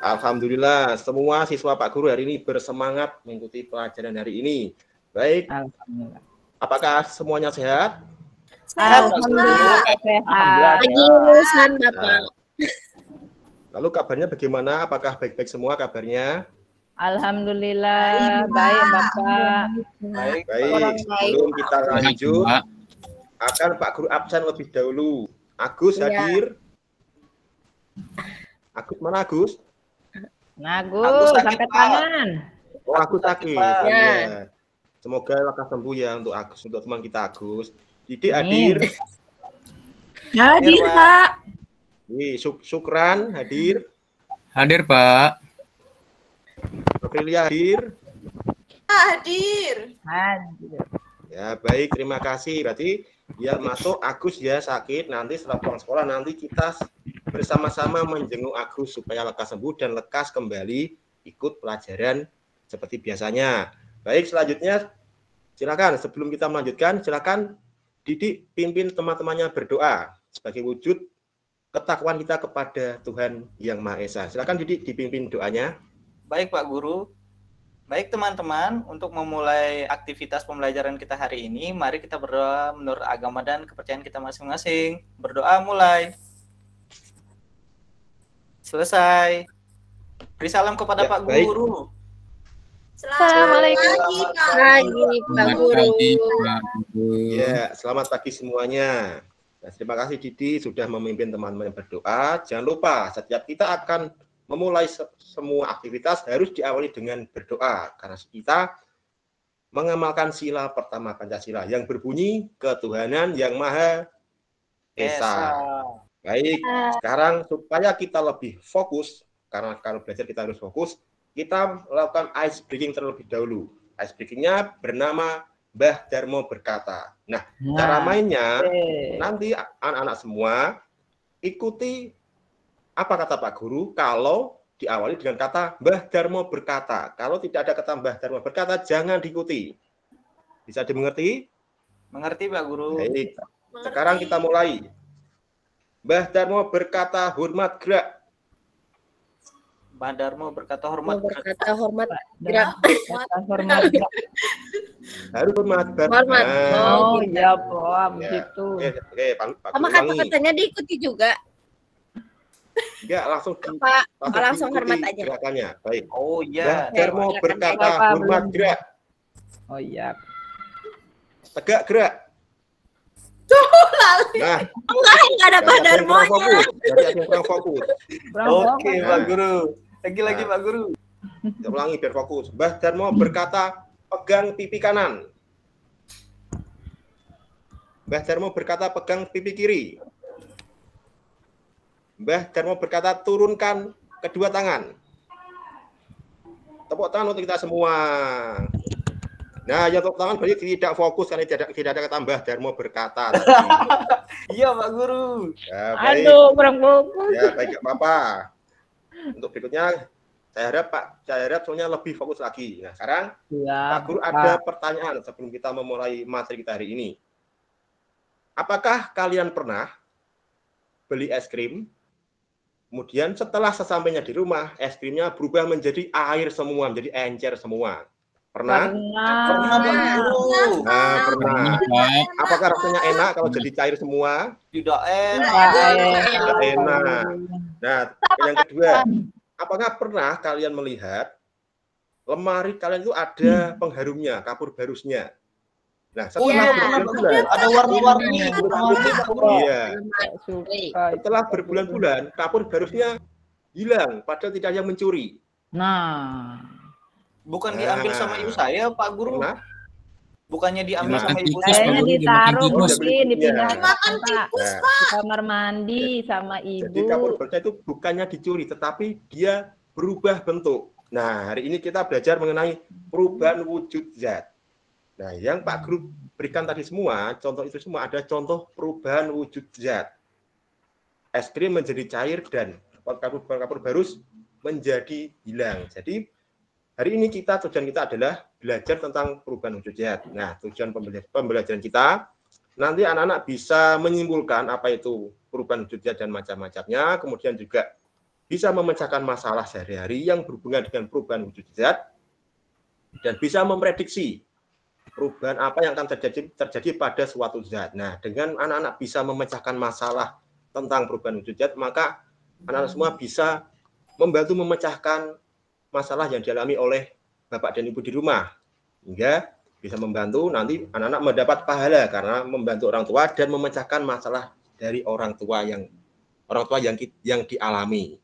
Alhamdulillah, semua siswa Pak Guru hari ini bersemangat mengikuti pelajaran hari ini. Baik. Alhamdulillah. Apakah semuanya sehat? Alhamdulillah sehat. Lagi lulusan Bapak. Lalu kabarnya bagaimana? Apakah baik-baik semua kabarnya? Alhamdulillah baik Bapak. Baik. Sebelum kita lanjut, akan Pak Guru absen lebih dahulu. Agus hadir. Agus mana Agus? Agus sampai tangan. Oh, Agus sakit. Ya. Semoga lekas sembuh ya untuk Agus, untuk teman kita Agus. Didik hadir. Hadir Pak. Syukran hadir. Hadir Pak. Aprilia hadir. Hadir. Ya baik, terima kasih. Berarti dia masuk Agus ya sakit. Nanti setelah pulang sekolah nanti kita bersama-sama menjenguk Agus supaya lekas sembuh dan lekas kembali ikut pelajaran seperti biasanya. Baik, selanjutnya silakan sebelum kita melanjutkan silakan Didik pimpin teman-temannya berdoa sebagai wujud ketakwaan kita kepada Tuhan Yang Maha Esa. Silakan Didik dipimpin doanya. Baik Pak Guru. Baik teman-teman, untuk memulai aktivitas pembelajaran kita hari ini, mari kita berdoa menurut agama dan kepercayaan kita masing-masing. Berdoa mulai. Selesai. Beri salam kepada Pak Guru. Assalamualaikum Pak Guru. Ya, selamat pagi semuanya. Nah, terima kasih Didi sudah memimpin teman-teman berdoa. Jangan lupa setiap kita akan memulai semua aktivitas harus diawali dengan berdoa karena kita mengamalkan sila pertama Pancasila yang berbunyi ketuhanan yang Maha Esa. Baik, sekarang supaya kita lebih fokus karena kalau belajar kita harus fokus, kita melakukan ice breaking terlebih dahulu. Ice breakingnya bernama Mbah Darmo berkata. Nah, cara mainnya nanti anak-anak semua ikuti apa kata Pak Guru kalau diawali dengan kata Mbah Darmo berkata. Kalau tidak ada kata Mbah Darmo berkata, jangan diikuti. Bisa dimengerti? Mengerti Pak Guru. Baik. Sekarang kita mulai. Mbah Darmo berkata hormat gerak. Mbah Darmo berkata hormat gerak. Harus hormat. Oh iya Pak, begitu. Oke, sama kata-katanya diikuti juga. Enggak, langsung langsung hormat aja. Gerakannya. Baik. Oh iya. Mbah Darmo berkata hormat gerak. Oh iya. Tegak gerak. Nah, enggak ada Mbah Darmonya. Kurang fokus. Oke, Pak Guru. Lagi Pak Guru. Kita ulangi biar fokus. Mbah Darmo berkata pegang pipi kanan. Mbah Darmo berkata pegang pipi kiri. Mbah Darmo berkata turunkan kedua tangan. Tepuk tangan untuk kita semua. Nah, yang tepuk tangan berarti tidak fokus karena tidak ada kata Mbah Darmo berkata. Iya Pak Guru. Ya, baik. Aduh, kurang fokus. Ya, baik Pak Papa. Untuk berikutnya saya harap soalnya lebih fokus lagi. Nah, sekarang Pak Guru ada pertanyaan sebelum kita memulai materi kita hari ini. Apakah kalian pernah beli es krim? Kemudian setelah sesampainya di rumah, es krimnya berubah menjadi air semua, menjadi encer semua. Pernah? Pernah Pak Guru. Nah, pernah. Apakah rasanya enak kalau jadi cair semua? Tidak enak. Tidak enak. Nah, yang kedua, apakah pernah kalian melihat lemari kalian itu ada pengharumnya, kapur barusnya? Nah, setelah berbulan-bulan, ada warna-warni. Iya. Setelah berbulan-bulan, kapur barusnya hilang, padahal tidak ada yang mencuri. Nah, bukan diambil sama ibu saya, Pak Guru. Nah, bukannya diambil sama ibu kayaknya saya. ditaruh mungkin dipindah Makan tikus, di kamar mandi sama ibu. jadi kapur barusnya itu bukannya dicuri, tetapi dia berubah bentuk. Nah, hari ini kita belajar mengenai perubahan wujud zat. Nah, yang Pak Guru berikan tadi semua, contoh itu semua ada contoh perubahan wujud zat. Es krim menjadi cair dan kapur barus menjadi hilang. Jadi hari ini tujuan kita adalah belajar tentang perubahan wujud zat. Nah, tujuan pembelajaran kita nanti anak-anak bisa menyimpulkan apa itu perubahan wujud zat dan macam-macamnya, kemudian juga bisa memecahkan masalah sehari-hari yang berhubungan dengan perubahan wujud zat, dan bisa memprediksi perubahan apa yang akan terjadi pada suatu zat. Nah, dengan anak-anak bisa memecahkan masalah tentang perubahan wujud zat, maka anak-anak semua bisa membantu memecahkan masalah yang dialami oleh Bapak dan Ibu di rumah, hingga bisa membantu nanti anak-anak mendapat pahala karena membantu orang tua dan memecahkan masalah dari orang tua yang dialami.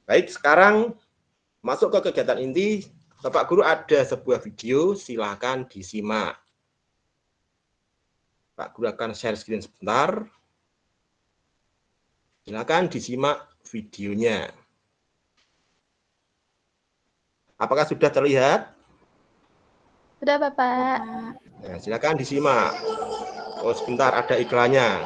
Baik, sekarang masuk ke kegiatan inti. Bapak Guru ada sebuah video, silakan disimak. Pak Guru akan share screen sebentar. Silakan disimak videonya. Apakah sudah terlihat? Sudah, Bapak. Nah, silakan disimak. Oh, sebentar, ada iklannya.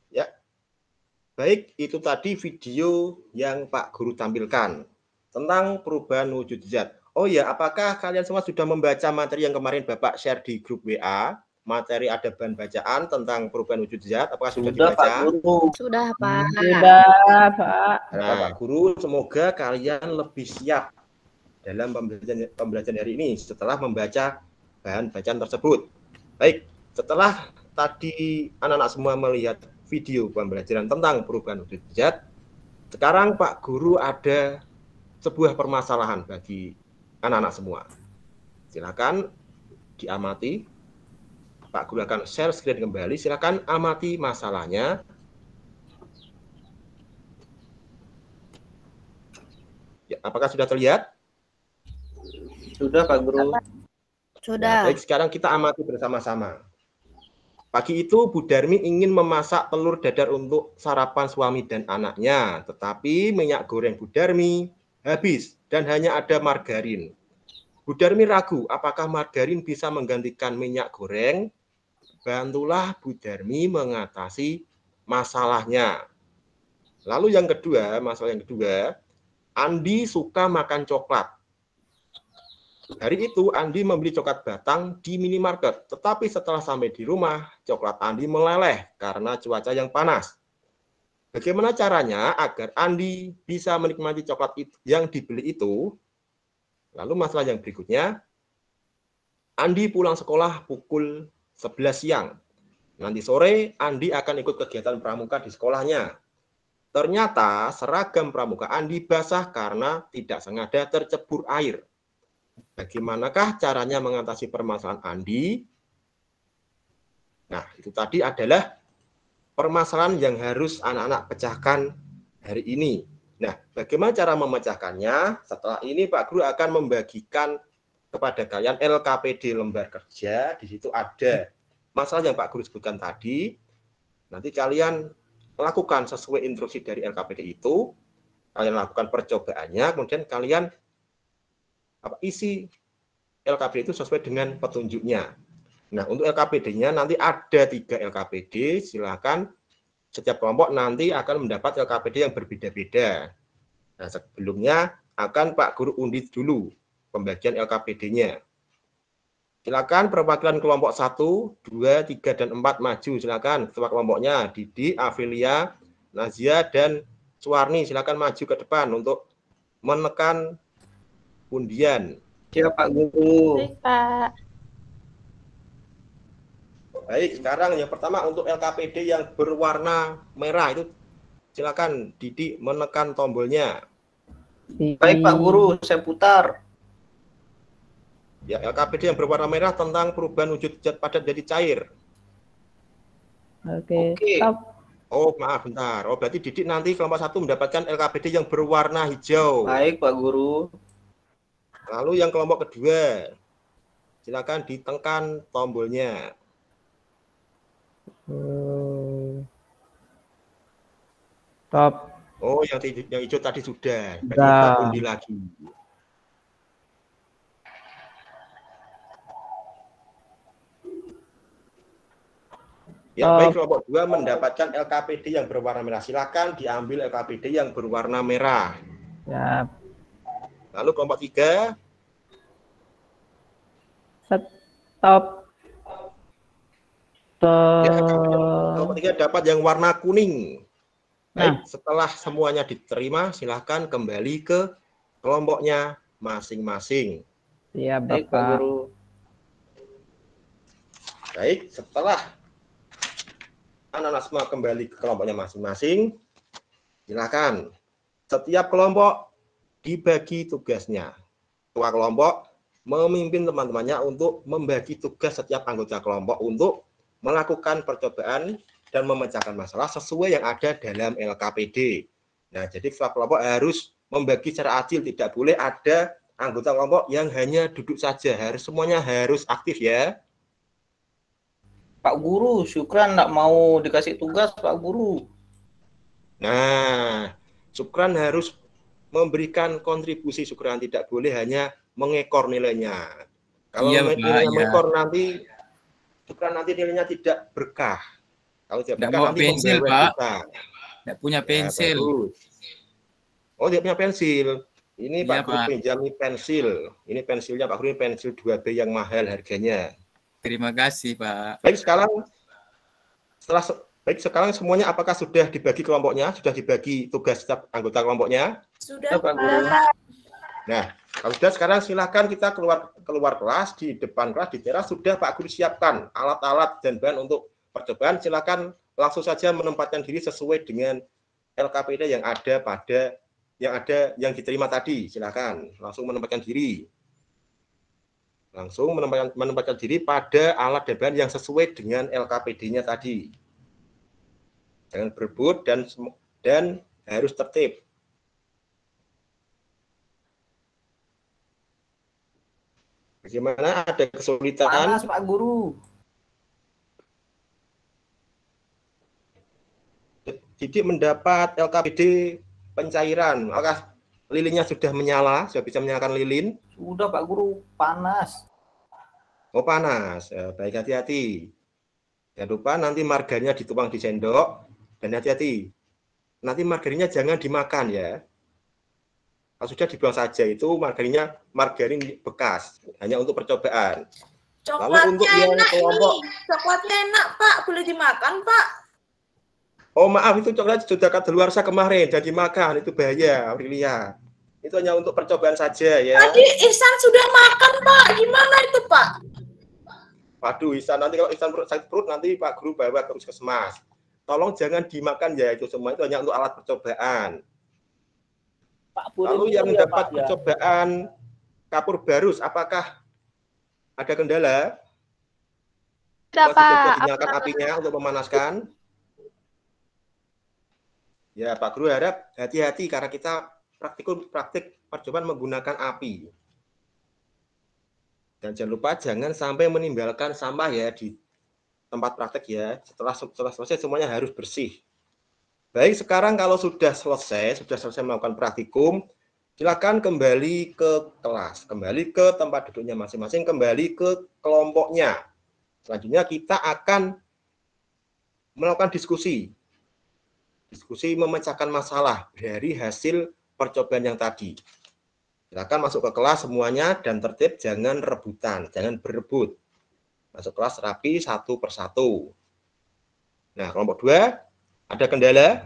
Ya, baik, itu tadi video yang Pak Guru tampilkan tentang perubahan wujud zat. Oh ya, apakah kalian semua sudah membaca materi yang kemarin Bapak share di grup WA? Materi ada bahan bacaan tentang perubahan wujud zat. Apakah sudah dibaca? Pak Guru. Sudah, Pak. Sudah, Pak. Nah, Pak Guru, semoga kalian lebih siap dalam pembelajaran hari ini setelah membaca bahan bacaan tersebut. Baik, setelah tadi anak-anak semua melihat video pembelajaran tentang perubahan wujud zat, sekarang Pak Guru ada sebuah permasalahan bagi anak-anak semua. Silakan diamati. Pak Guru akan share screen kembali. Silakan amati masalahnya. Ya, apakah sudah terlihat? Sudah, Pak Guru. Sudah. Nah, baik, sekarang kita amati bersama-sama. Pagi itu Bu Darmi ingin memasak telur dadar untuk sarapan suami dan anaknya, tetapi minyak goreng Bu Darmi habis dan hanya ada margarin. Bu Darmi ragu apakah margarin bisa menggantikan minyak goreng. Bantulah Bu Darmi mengatasi masalahnya. Lalu masalah yang kedua, Andi suka makan coklat. Hari itu Andi membeli coklat batang di minimarket, tetapi setelah sampai di rumah, coklat Andi meleleh karena cuaca yang panas. Bagaimana caranya agar Andi bisa menikmati coklat yang dibeli itu? Lalu masalah yang berikutnya, Andi pulang sekolah pukul 11 siang. Nanti sore Andi akan ikut kegiatan pramuka di sekolahnya. Ternyata seragam pramuka Andi basah karena tidak sengaja tercebur air. Bagaimanakah caranya mengatasi permasalahan Andi? Nah, itu tadi adalah permasalahan yang harus anak-anak pecahkan hari ini. Nah, bagaimana cara memecahkannya? Setelah ini Pak Guru akan membagikan kepada kalian LKPD lembar kerja. Di situ ada masalah yang Pak Guru sebutkan tadi. Nanti kalian lakukan sesuai instruksi dari LKPD itu. Kalian lakukan percobaannya, kemudian kalian isi LKPD itu sesuai dengan petunjuknya. Nah, untuk LKPD-nya nanti ada 3 LKPD. Silakan setiap kelompok nanti akan mendapat LKPD yang berbeda-beda. Nah, sebelumnya akan Pak Guru undi dulu pembagian LKPD-nya. Silakan perwakilan kelompok 1, 2, 3, dan 4 maju. Silakan ketua kelompoknya Didi, Afilia, Nazia, dan Suwarni. Silakan maju ke depan untuk menekan undian. Siap Pak Guru. Baik, Pak. Baik, sekarang yang pertama untuk LKPD yang berwarna merah itu silakan Didi menekan tombolnya. Baik Pak Guru, saya putar. Ya, LKPD yang berwarna merah tentang perubahan wujud zat padat jadi cair. Oke. Oke. Stop. Oh, maaf, bentar. Oh, berarti Didi nanti kelompok 1 mendapatkan LKPD yang berwarna hijau. Baik Pak Guru. Lalu yang kelompok kedua, silakan ditekan tombolnya. Stop. Oh, yang hijau tadi sudah. Berarti Sudah. kita undi lagi. Ya, baik, kelompok 2 mendapatkan LKPD yang berwarna merah. Silakan diambil LKPD yang berwarna merah. Siap. Lalu kelompok 3, Stop. ya, kelompok 3 dapat yang warna kuning. Baik, setelah semuanya diterima, silakan kembali ke kelompoknya masing-masing. Siap, Baik Pak Bapak. Guru. Baik, setelah anak-anak semua kembali ke kelompoknya masing-masing, silakan setiap kelompok dibagi tugasnya. Ketua kelompok memimpin teman-temannya untuk membagi tugas setiap anggota kelompok untuk melakukan percobaan dan memecahkan masalah sesuai yang ada dalam LKPD. Nah, jadi ketua kelompok harus membagi secara adil, tidak boleh ada anggota kelompok yang hanya duduk saja, semuanya harus aktif ya. Pak Guru, Syukran nggak mau dikasih tugas Pak Guru. Nah, Syukran harus memberikan kontribusi. Syukran tidak boleh hanya mengekor nilainya. Kalau Iya, Pak, nilainya ya. mengekor nanti Syukran nanti nilainya tidak berkah. Kalau tidak Nggak berkah bawa nanti pensil, membawa Pak. kita. Nggak punya Ya, pensil. bagus. Oh, dia punya pensil. Ini Iya, Pak Guru Pak. pinjami pensil. Ini pensilnya Pak Guru, ini pensil 2B yang mahal harganya. Terima kasih, Pak. Baik, sekarang semuanya apakah sudah dibagi kelompoknya? Sudah dibagi tugas setiap anggota kelompoknya? Sudah, Pak Guru. Nah, kalau sudah sekarang silakan kita keluar kelas, di depan kelas, di teras sudah Pak Guru siapkan alat-alat dan bahan untuk percobaan. Silakan langsung saja menempatkan diri sesuai dengan LKPD yang diterima tadi. Silakan langsung menempatkan diri. Langsung menempatkan diri pada alat dan bahan yang sesuai dengan LKPD-nya tadi. Jangan berebut dan harus tertib. Bagaimana, ada kesulitan? Panas Pak Guru. Didi mendapat LKPD pencairan. Apakah lilinnya sudah menyala? Sudah bisa menyalakan lilin? Sudah Pak Guru, panas. Oh, panas. Baik, hati-hati. Jangan lupa nanti margarinnya dituang di sendok. Dan hati-hati. Nanti margarinnya jangan dimakan ya. Kalau sudah dibuang saja, itu margarin bekas. Hanya untuk percobaan. Lalu untuk yang kelompok, Coklatnya enak, Pak. Boleh dimakan, Pak. oh maaf, itu coklat sudah kadaluarsa kemarin, jadi makan, itu bahaya, Aurelia. Itu hanya untuk percobaan saja ya. Tadi Ihsan sudah makan, Pak. Gimana itu, Pak? Waduh, Ihsan, nanti kalau Ihsan sakit perut, nanti Pak Guru bawa ke puskesmas. Tolong jangan dimakan ya, itu semua itu hanya untuk alat percobaan. Pak, Lalu yang mendapat percobaan kapur barus, apakah ada kendala? Tidak, Sudah Pak. dinyalakan apinya untuk memanaskan? Ya, Pak Guru harap hati-hati karena kita praktik percobaan menggunakan api. Dan jangan lupa jangan sampai menimbulkan sampah ya di tempat praktek ya. Setelah selesai semuanya harus bersih. Baik, sekarang kalau sudah selesai melakukan praktikum, silakan kembali ke kelas, kembali ke tempat duduknya masing-masing, kembali ke kelompoknya. Selanjutnya kita akan melakukan diskusi memecahkan masalah dari hasil percobaan yang tadi. Silakan masuk ke kelas semuanya dan tertib, jangan rebutan, jangan berebut. Masuk kelas rapi satu persatu. Nah, kelompok 2 ada kendala?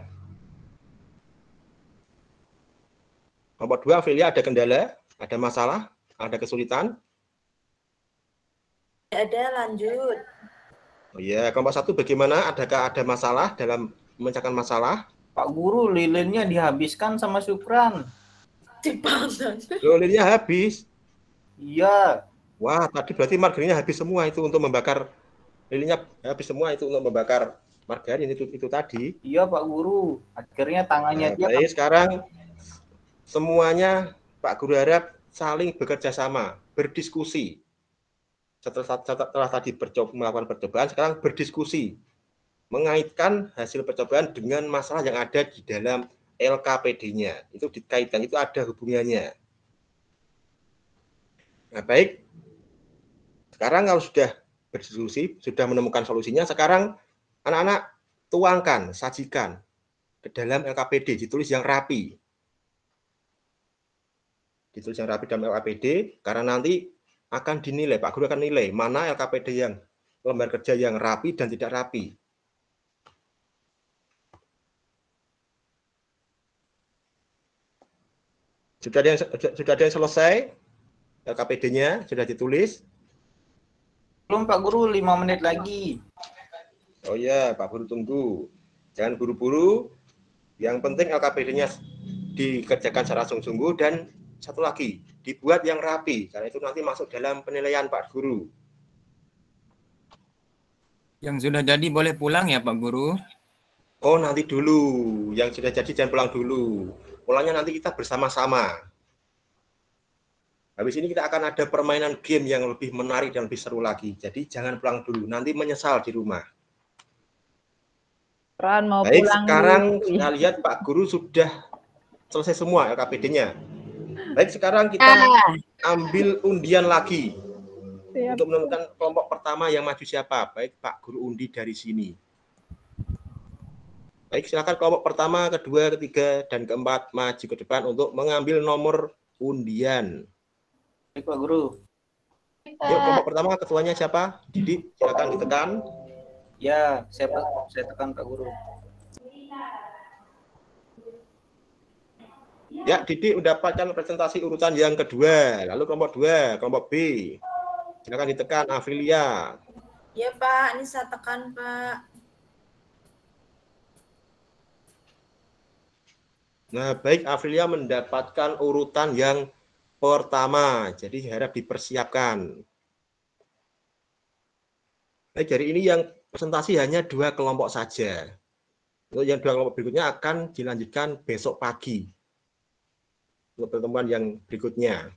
Kelompok 2 Aprilia ada kendala? Ada masalah? Ada kesulitan? Ada, lanjut. Oh iya, kelompok 1 bagaimana? Adakah ada masalah dalam memecahkan masalah? Pak Guru, lilinnya dihabiskan sama Syukran. Dipandang. Lilinnya habis. Iya. Wah, tadi berarti margarinnya habis semua itu untuk membakar. Lilinnya habis semua itu untuk membakar margarin itu tadi. Iya Pak Guru. Akhirnya tangannya Nah, dia. baik, sekarang semuanya Pak Guru harap saling bekerja sama, berdiskusi. Setelah tadi melakukan percobaan, sekarang berdiskusi. Mengaitkan hasil percobaan dengan masalah yang ada di dalam LKPD-nya. Itu dikaitkan, itu ada hubungannya. Nah, baik. Sekarang kalau sudah berdiskusi, sudah menemukan solusinya, sekarang anak-anak tuangkan, sajikan ke dalam LKPD, ditulis yang rapi. Ditulis yang rapi dalam LKPD, karena nanti akan dinilai, Pak Guru akan nilai mana LKPD yang lembar kerja yang rapi dan tidak rapi. Sudah ada yang selesai? LKPD-nya sudah ditulis? Belum Pak Guru, 5 menit lagi. Oh ya, Pak Guru tunggu. Jangan buru-buru. Yang penting LKPD-nya dikerjakan secara sungguh-sungguh dan satu lagi, dibuat yang rapi. Karena itu nanti masuk dalam penilaian Pak Guru. Yang sudah jadi boleh pulang ya Pak Guru? Oh, nanti dulu. Yang sudah jadi jangan pulang dulu. Pulangnya nanti kita bersama-sama. Habis ini kita akan ada permainan game yang lebih menarik dan lebih seru lagi. Jadi jangan pulang dulu. Nanti menyesal di rumah. Ran mau Baik, pulang sekarang dulu. kita lihat Pak Guru sudah selesai semua LKPD-nya. Baik, sekarang kita ambil undian lagi. Siap. Untuk menentukan kelompok pertama yang maju siapa. Baik, Pak Guru undi dari sini. Baik, silakan kelompok pertama, kedua, ketiga, dan keempat maju ke depan untuk mengambil nomor undian. Baik Pak Guru. Yuk, kelompok pertama ketuanya siapa? Didi, silakan ditekan. Ya, saya tekan Pak Guru. Ya, Didi mendapatkan presentasi urutan yang kedua. Lalu kelompok 2, kelompok B. Silakan ditekan, Aprilia. Ya Pak, ini saya tekan Pak. Nah, baik, Aprilia mendapatkan urutan yang pertama. Jadi harap dipersiapkan. Baik, dari ini yang presentasi hanya 2 kelompok saja. Untuk yang 2 kelompok berikutnya akan dilanjutkan besok pagi. Untuk pertemuan yang berikutnya.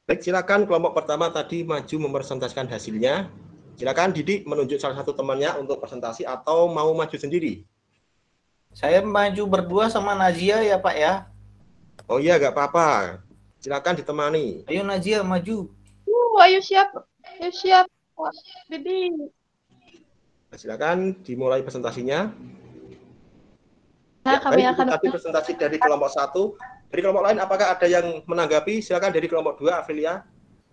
Baik, silakan kelompok pertama tadi maju mempresentasikan hasilnya. Silakan Didi menunjuk salah satu temannya untuk presentasi atau mau maju sendiri. Saya maju berdua sama Najia ya Pak ya. Oh iya, nggak apa-apa. Silakan ditemani. Ayo Najia maju. Ayo siap. Ayo siap. Wah, Didi. Silakan dimulai presentasinya. Nah, Ya, kami baik, akan itu tadi presentasi dari kelompok 1. Dari kelompok lain, apakah ada yang menanggapi? Silakan dari kelompok 2, Aprilia.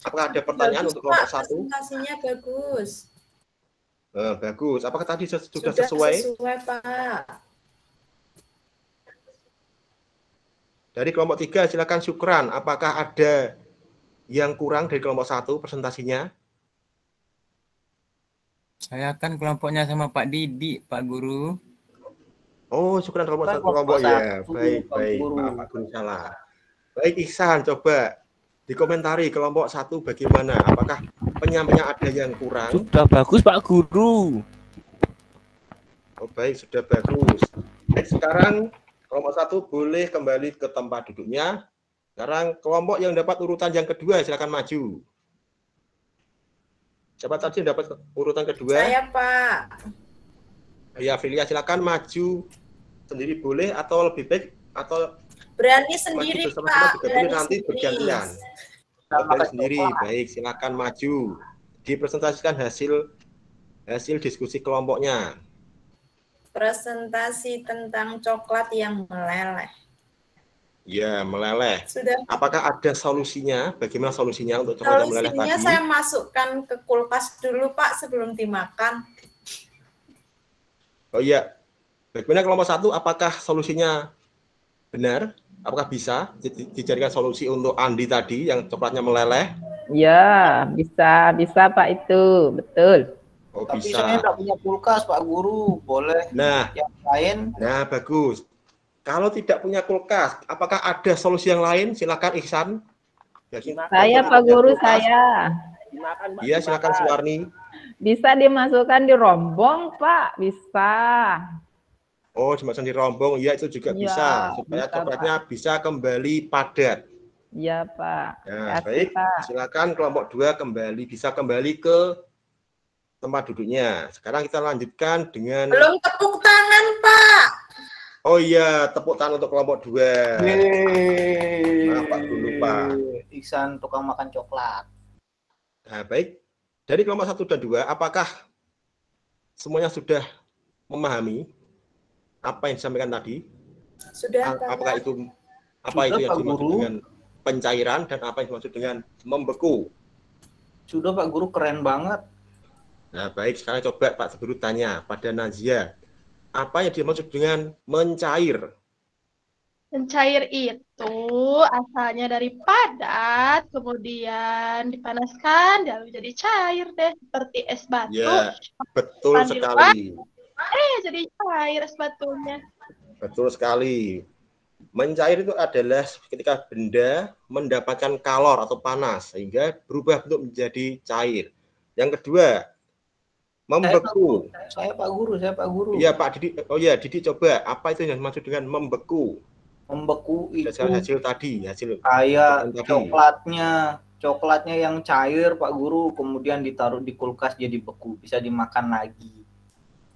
Apakah ada pertanyaan Bagus, untuk kelompok Pak, 1? presentasinya bagus. Bagus. Apakah tadi sudah Sudah sesuai? sesuai, Pak. Dari kelompok 3, silakan Syukran. Apakah ada yang kurang dari kelompok 1 presentasinya? Saya kan kelompoknya sama Pak Didi, Pak Guru. Oh, Syukran kelompok Kan 1 kelompok ya. satu, Baik, Pak baik. Guru. Maaf, Pak Guru salah. Baik, Ihsan, coba dikomentari kelompok 1 bagaimana? Apakah penyampainya ada yang kurang? Sudah bagus Pak Guru. Oh, baik, sudah bagus. Baik, sekarang kelompok 1 boleh kembali ke tempat duduknya. Sekarang kelompok yang dapat urutan yang kedua, silakan maju. Siapa tadi yang dapat urutan kedua? Saya, Pak. Ya, Filia, silakan maju sendiri boleh atau lebih baik atau Berani maju sendiri, bersama-sama Pak. juga boleh, nanti bergantian. Berganti sendiri, baik, silakan maju. Dipresentasikan hasil diskusi kelompoknya. Presentasi tentang coklat yang meleleh. Ya, meleleh. Sudah. Apakah ada solusinya? Bagaimana solusinya untuk coklat yang meleleh Solusinya tadi? saya masukkan ke kulkas dulu, Pak, sebelum dimakan. Oh iya. Bagaimana kelompok 1? Apakah solusinya benar? Apakah bisa dijadikan solusi untuk Andi tadi yang coklatnya meleleh? Ya, bisa Pak itu, betul. Oh, Tapi bisa. saya tidak punya kulkas, Pak Guru. Boleh Nah, yang lain? nah bagus. Kalau tidak punya kulkas, apakah ada solusi yang lain? Silakan Ihsan. Saya Pak Guru, saya. Iya, silakan Suwarni. Bisa dimasukkan di rombong, Pak. Bisa. Oh, dimasukkan di rombong. Iya, itu juga Ya, bisa. Supaya bisa, coklatnya bisa kembali padat. Iya, Pak. Nah, Kasih, baik. Pak. Silakan kelompok 2 bisa kembali ke tempat duduknya. Sekarang kita lanjutkan dengan... Belum tepuk tangan, Pak. Oh iya, tepuk tangan untuk kelompok 2. Maaf, Pak, dulu, Pak. Ihsan tukang makan coklat. Nah, baik. Dari kelompok 1 dan 2, apakah semuanya sudah memahami apa yang disampaikan tadi? Sudah, Pak. Apakah itu Sudah, yang Pak dimaksud Guru. dengan pencairan dan apa yang dimaksud dengan membeku? Sudah, Pak Guru, keren banget. Nah, baik. Sekarang coba Pak Guru tanya pada Nazia. Apa yang dimaksud dengan mencair? Mencair itu asalnya dari padat, kemudian dipanaskan, lalu jadi cair deh, seperti es batu. Ya, betul Panggil sekali. Jadi cair es batunya. Betul sekali. Mencair itu adalah ketika benda mendapatkan kalor atau panas sehingga berubah bentuk menjadi cair. Yang kedua, membeku. Saya Pak Guru. Iya, Pak Didi. Oh iya, Didi coba. Apa itu yang dimaksud dengan membeku? Membeku itu Hasil tadi, hasil kayak tadi. coklatnya yang cair, Pak Guru, kemudian ditaruh di kulkas jadi beku, bisa dimakan lagi.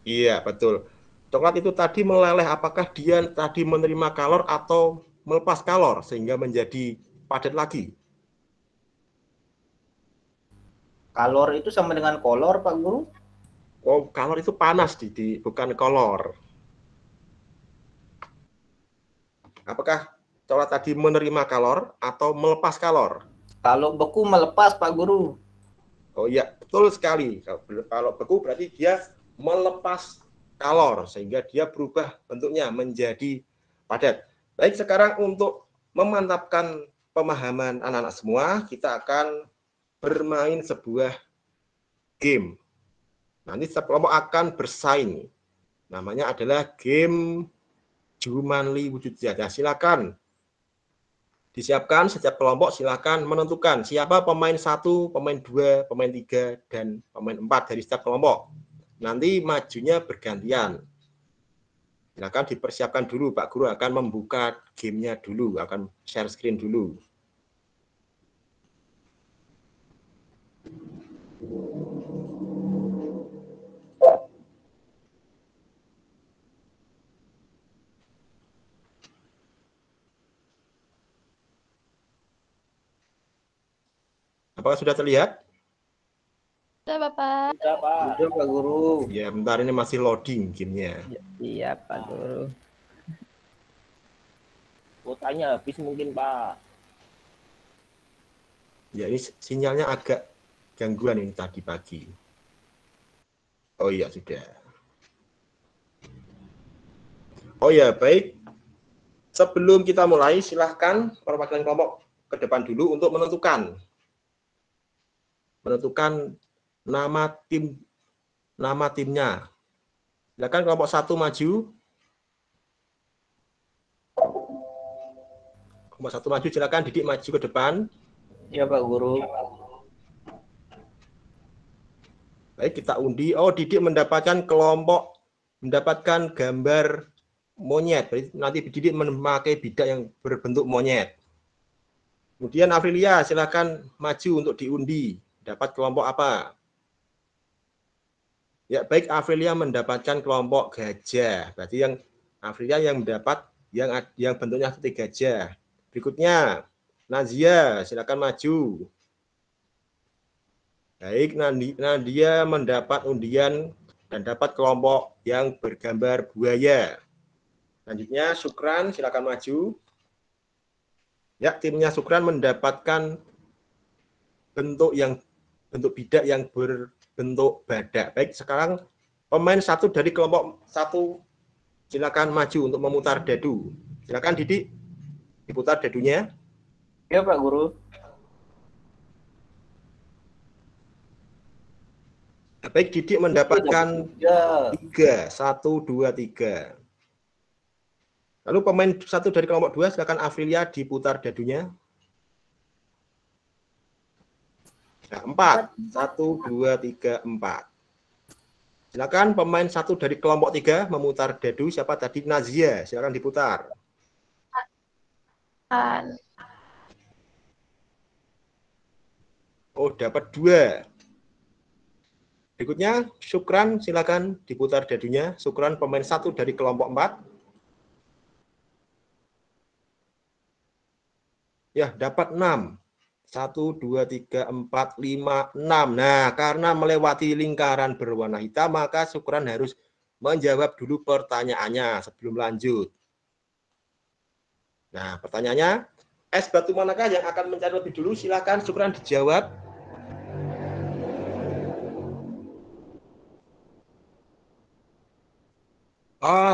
Iya, betul. Coklat itu tadi meleleh, apakah dia tadi menerima kalor atau melepas kalor sehingga menjadi padat lagi? Kalor itu sama dengan kolor, Pak Guru? Oh, kalor itu panas, Didi, bukan kolor. Apakah coklat tadi menerima kalor atau melepas kalor? Kalau beku melepas, Pak Guru. Oh iya, betul sekali. Kalau beku berarti dia melepas kalor sehingga dia berubah bentuknya menjadi padat. Baik, sekarang untuk memantapkan pemahaman anak-anak semua, kita akan bermain sebuah game. Nanti setiap kelompok akan bersaing. Namanya adalah game Jumanli Wujud Zat. Silakan disiapkan setiap kelompok, silakan menentukan siapa pemain 1, pemain 2, pemain 3, dan pemain 4 dari setiap kelompok. Nanti majunya bergantian. Silakan dipersiapkan dulu, Pak Guru akan membuka gamenya dulu, akan share screen dulu. Apakah sudah terlihat? Sudah, Bapak. Sudah, Pak Guru. Ya, bentar ini masih loading gamenya. Iya, Pak Guru. Kuotanya habis mungkin, Pak. Ya, ini sinyalnya agak gangguan ini tadi pagi. Oh iya, sudah. Oh ya, baik. Sebelum kita mulai, silahkan perwakilan kelompok ke depan dulu untuk menentukan nama timnya. Silakan kelompok 1 maju. Kelompok 1 maju, silakan Didik maju ke depan. Ya, Pak Guru. Baik, kita undi. Oh, Didik mendapatkan gambar monyet. Berarti nanti Didik memakai bidak yang berbentuk monyet. Kemudian Afrilia, silakan maju untuk diundi. Dapat kelompok apa? Ya, baik, Afrilia mendapatkan kelompok gajah. Berarti yang Afrilia yang mendapat yang bentuknya seperti gajah. Berikutnya, Nazia, silakan maju. Baik, Nadia mendapat undian dan dapat kelompok yang bergambar buaya. Selanjutnya, Syukran, silakan maju. Ya, timnya Sukran mendapatkan bentuk bidak yang berbentuk badak. Baik, sekarang pemain satu dari kelompok satu silakan maju untuk memutar dadu. Silakan Didi, diputar dadunya. Ya Pak Guru. Baik, Didi mendapatkan 3, 1, 2, 3. Lalu pemain satu dari kelompok 2, silakan Afrilia diputar dadunya. Nah, 4, 1, 2, 3, 4. Silakan pemain satu dari kelompok 3 memutar dadu. Siapa tadi? Nazia, silakan diputar. Oh, dapat 2. Berikutnya, Sukran, silakan diputar dadunya. Sukran pemain satu dari kelompok 4. Ya, dapat 6. 1, 2, 3, 4, 5, 6. Nah, karena melewati lingkaran berwarna hitam, maka Sukran harus menjawab dulu pertanyaannya sebelum lanjut. Nah, pertanyaannya, es batu manakah yang akan mencari lebih dulu? Silakan Sukran dijawab.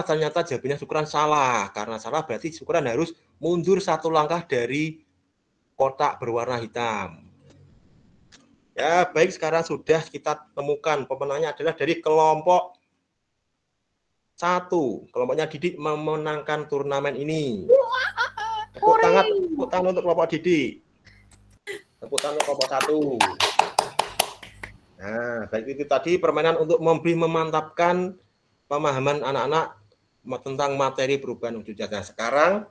Ternyata jawabannya Sukran salah. Karena salah berarti Sukran harus mundur 1 langkah dari kotak berwarna hitam. Ya, baik, sekarang sudah kita temukan pemenangnya adalah dari kelompok 1. Kelompoknya Didi memenangkan turnamen ini. Tepuk tangan untuk kelompok Didi. Tepuk tangan untuk kelompok 1. Nah, baik, itu tadi permainan untuk memantapkan pemahaman anak-anak tentang materi perubahan wujud zat. Nah, sekarang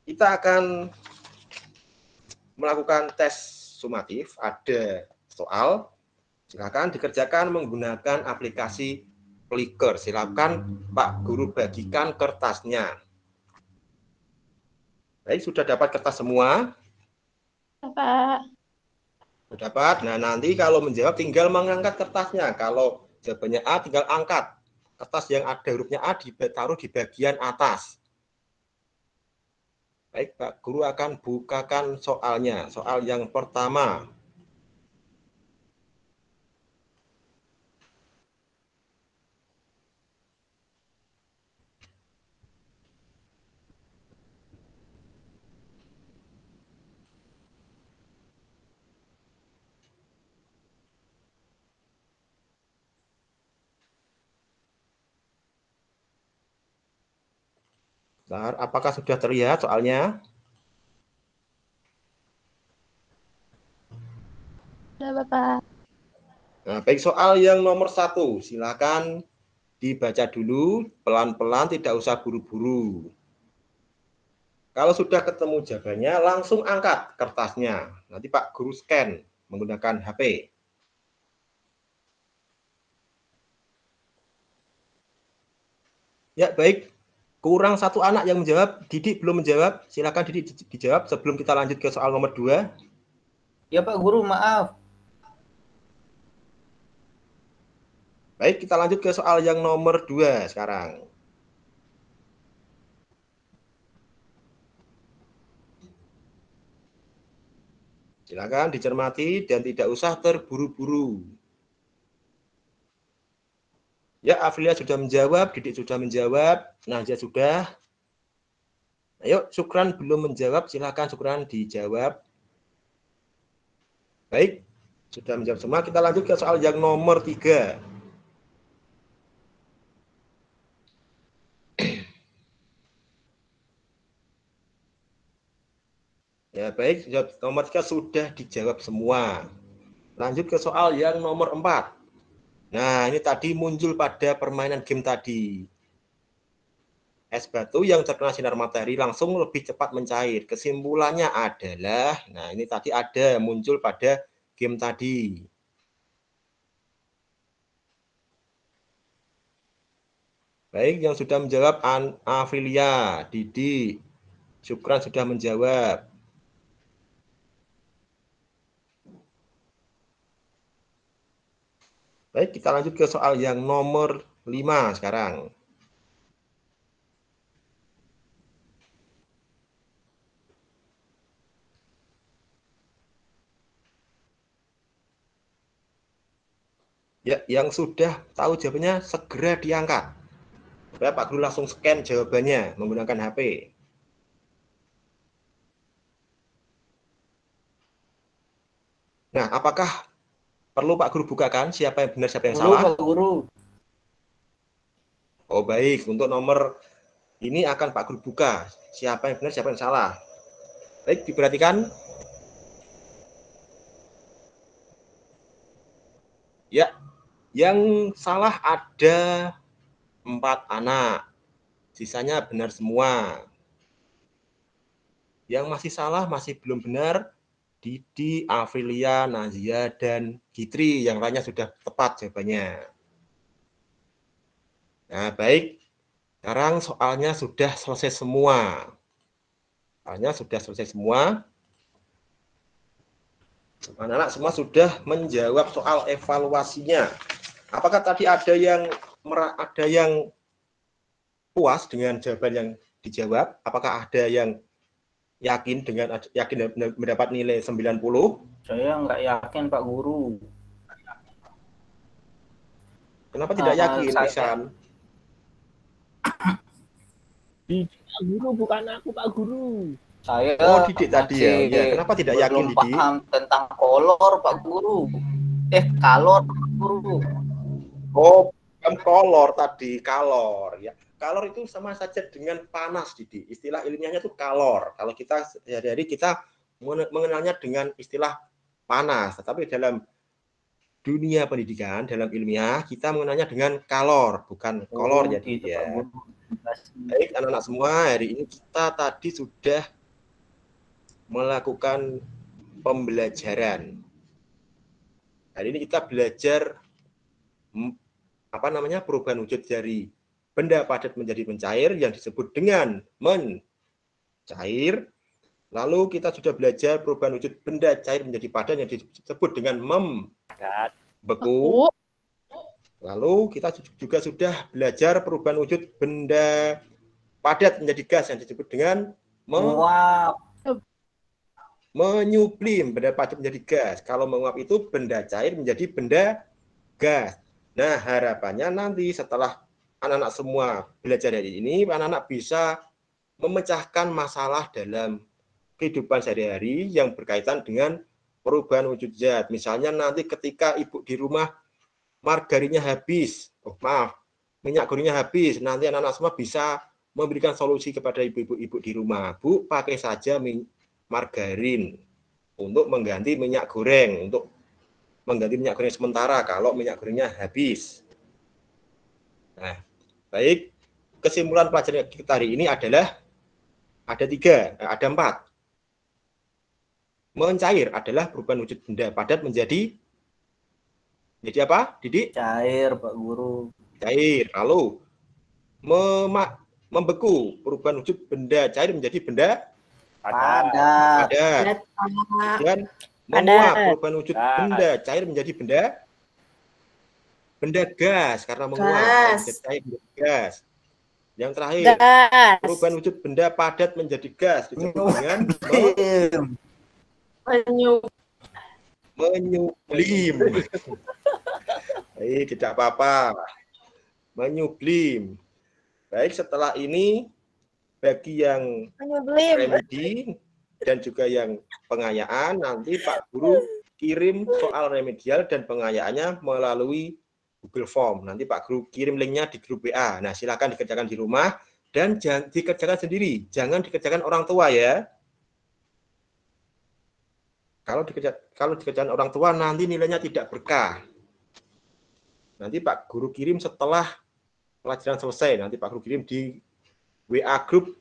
kita akan melakukan tes sumatif. Ada soal, silakan dikerjakan menggunakan aplikasi Flickr. Silakan Pak Guru bagikan kertasnya. Baik, sudah dapat kertas semua? Pak. Sudah dapat. Nah, nanti kalau menjawab tinggal mengangkat kertasnya. Kalau jawabannya A, tinggal angkat. Kertas yang ada hurufnya A ditaruh di bagian atas. Baik, Pak Guru akan bukakan soalnya. Soal yang pertama. Bentar, apakah sudah terlihat soalnya? Sudah, Bapak. Nah, baik, soal yang nomor 1. Silakan dibaca dulu, pelan-pelan, tidak usah buru-buru. Kalau sudah ketemu jawabannya, langsung angkat kertasnya. Nanti Pak Guru scan menggunakan HP. Ya, baik. Kurang 1 anak yang menjawab. Didi belum menjawab. Silakan Didi dijawab sebelum kita lanjut ke soal nomor 2. Ya Pak Guru, maaf. Baik, kita lanjut ke soal yang nomor 2 sekarang. Silakan dicermati dan tidak usah terburu-buru. Ya, Afrilia sudah menjawab, Didi sudah menjawab, Najwa sudah. Ayo, Sukran belum menjawab, silakan Sukran dijawab. Baik, sudah menjawab semua. Kita lanjut ke soal yang nomor 3. Ya, baik, nomor 3 sudah dijawab semua. Lanjut ke soal yang nomor 4. Nah, ini tadi muncul pada permainan game tadi. Es batu yang terkena sinar matahari langsung lebih cepat mencair. Kesimpulannya adalah, nah ini tadi ada muncul pada game tadi. Baik, yang sudah menjawab Afrilia, Didi, Sukran sudah menjawab. Baik, kita lanjut ke soal yang nomor 5 sekarang. Ya, yang sudah tahu jawabannya segera diangkat. Supaya Pak Guru langsung scan jawabannya menggunakan HP. Nah, apakah perlu Pak Guru bukakan siapa yang benar, siapa yang salah? Pak Guru. Oh, baik. Untuk nomor ini akan Pak Guru buka. Siapa yang benar, siapa yang salah. Baik, diperhatikan. Ya, yang salah ada 4 anak. Sisanya benar semua. Yang masih salah, masih belum benar, Didi, Aprilia, Nazia, dan Gitri. Yang lainnya sudah tepat jawabannya. Nah, baik. Sekarang soalnya sudah selesai semua. Soalnya sudah selesai semua. Anak-anak semua sudah menjawab soal evaluasinya. Apakah tadi ada yang puas dengan jawaban yang dijawab? Apakah ada yang yakin mendapat nilai 90? Saya nggak yakin Pak Guru. Kenapa tidak yakin, Isan? Pak Guru, bukan aku, Pak Guru. Saya Didik tadi ya. Kenapa tidak yakin, belum Didik? paham tentang kolor Pak Guru. Kalor Pak Guru. Oh, bukan kolor tadi, kalor ya. Kalor itu sama saja dengan panas, Didi. Istilah ilmiahnya itu kalor. Kalau kita sehari-hari kita mengenalnya dengan istilah panas, tetapi dalam dunia pendidikan, dalam ilmiah kita mengenalnya dengan kalor, bukan kolor ya, Didi ya. Baik, anak-anak semua, hari ini kita tadi sudah melakukan pembelajaran. Hari ini kita belajar perubahan wujud dari benda padat menjadi mencair yang disebut dengan mencair. Lalu kita sudah belajar perubahan wujud benda cair menjadi padat yang disebut dengan membeku. Lalu kita juga sudah belajar perubahan wujud benda padat menjadi gas yang disebut dengan menyublim. Benda padat menjadi gas. Kalau menguap itu benda cair menjadi benda gas. Nah, harapannya nanti setelah anak-anak semua belajar hari ini, anak-anak bisa memecahkan masalah dalam kehidupan sehari-hari yang berkaitan dengan perubahan wujud zat. Misalnya nanti ketika ibu di rumah margarinnya habis, minyak gorengnya habis, nanti anak-anak semua bisa memberikan solusi kepada ibu-ibu di rumah. Bu, pakai saja margarin untuk mengganti minyak goreng, untuk mengganti minyak goreng sementara kalau minyak gorengnya habis. Nah, baik. Kesimpulan pelajaran kita hari ini adalah ada 4. Mencair adalah perubahan wujud benda padat menjadi apa, Didik? Cair, Pak Guru. Cair. Lalu membeku, perubahan wujud benda cair menjadi benda padat. Dan menguap, perubahan wujud benda cair menjadi benda gas karena menguap menjadi cair menjadi gas. Yang terakhir, perubahan wujud benda padat menjadi gas disebut dengan menyublim. Baik, tidak apa-apa. Menyublim. Baik, setelah ini bagi yang remedi dan juga yang pengayaan, nanti Pak Guru kirim soal remedial dan pengayaannya melalui Google Form. Nanti Pak Guru kirim linknya di grup WA. Nah, silakan dikerjakan di rumah dan jangan dikerjakan sendiri. Jangan dikerjakan orang tua ya. Kalau dikerjakan orang tua nanti nilainya tidak berkah. Nanti Pak Guru kirim setelah pelajaran selesai. Nanti Pak Guru kirim di WA grup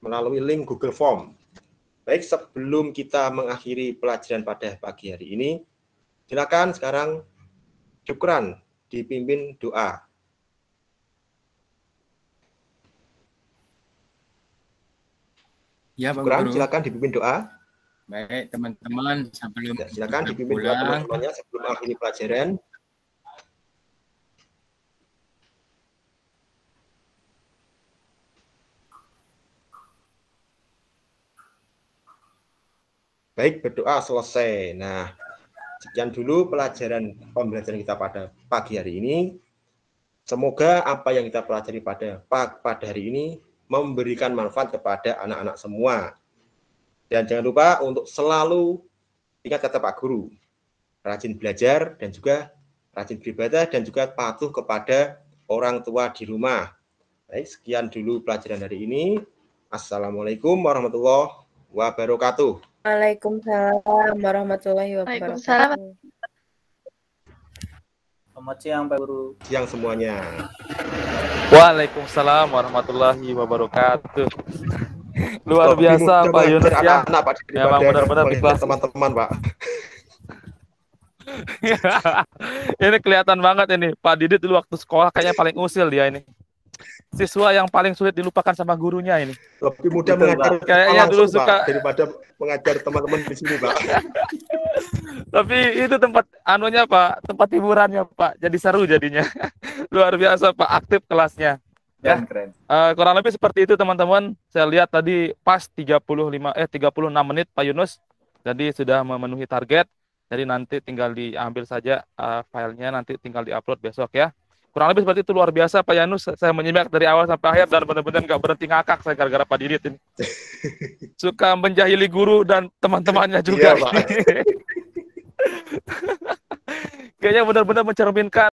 melalui link Google Form. Baik, sebelum kita mengakhiri pelajaran pada pagi hari ini, silakan sekarang syukran dipimpin doa. Ya, Pak Syukran, Guru. silakan dipimpin doa. Baik, teman-teman, sebelum Silakan dipimpin doa teman-temannya sebelum mengakhiri pelajaran. Baik, berdoa selesai. Nah, sekian dulu pembelajaran kita pada pagi hari ini. Semoga apa yang kita pelajari pada hari ini memberikan manfaat kepada anak-anak semua. Dan jangan lupa untuk selalu ingat kata Pak Guru, rajin belajar dan juga rajin beribadah dan juga patuh kepada orang tua di rumah. Baik, sekian dulu pelajaran hari ini. Assalamualaikum warahmatullahi wabarakatuh. Waalaikumsalam warahmatullahi Waalaikumsalam. wabarakatuh. Selamat siang Pak Guru. Siang semuanya. Waalaikumsalam warahmatullahi wabarakatuh. Luar biasa Pak Yunus ya. Memang benar-benar di kelas teman-teman Pak. Ini kelihatan banget ini Pak Didit dulu waktu sekolah kayaknya paling usil dia ini. Siswa yang paling sulit dilupakan sama gurunya ini. Lebih mudah mengajar kayaknya dulu suka Pak, daripada mengajar teman-teman di sini Pak. Tapi itu tempat anunya Pak, tempat hiburannya Pak. Jadi seru jadinya. Luar biasa Pak, aktif kelasnya. Ya, Keren. Kurang lebih seperti itu teman-teman. Saya lihat tadi pas 36 menit Pak Yunus. Jadi sudah memenuhi target. Jadi nanti tinggal diambil saja filenya, nanti tinggal diupload besok ya. Kurang lebih seperti itu, luar biasa Pak Yunus. Saya menyimak dari awal sampai akhir dan benar-benar nggak berhenti ngakak saya gara-gara Pak Didit ini. Suka menjahili guru dan teman-temannya juga. Iya, Pak. Kayaknya benar-benar mencerminkan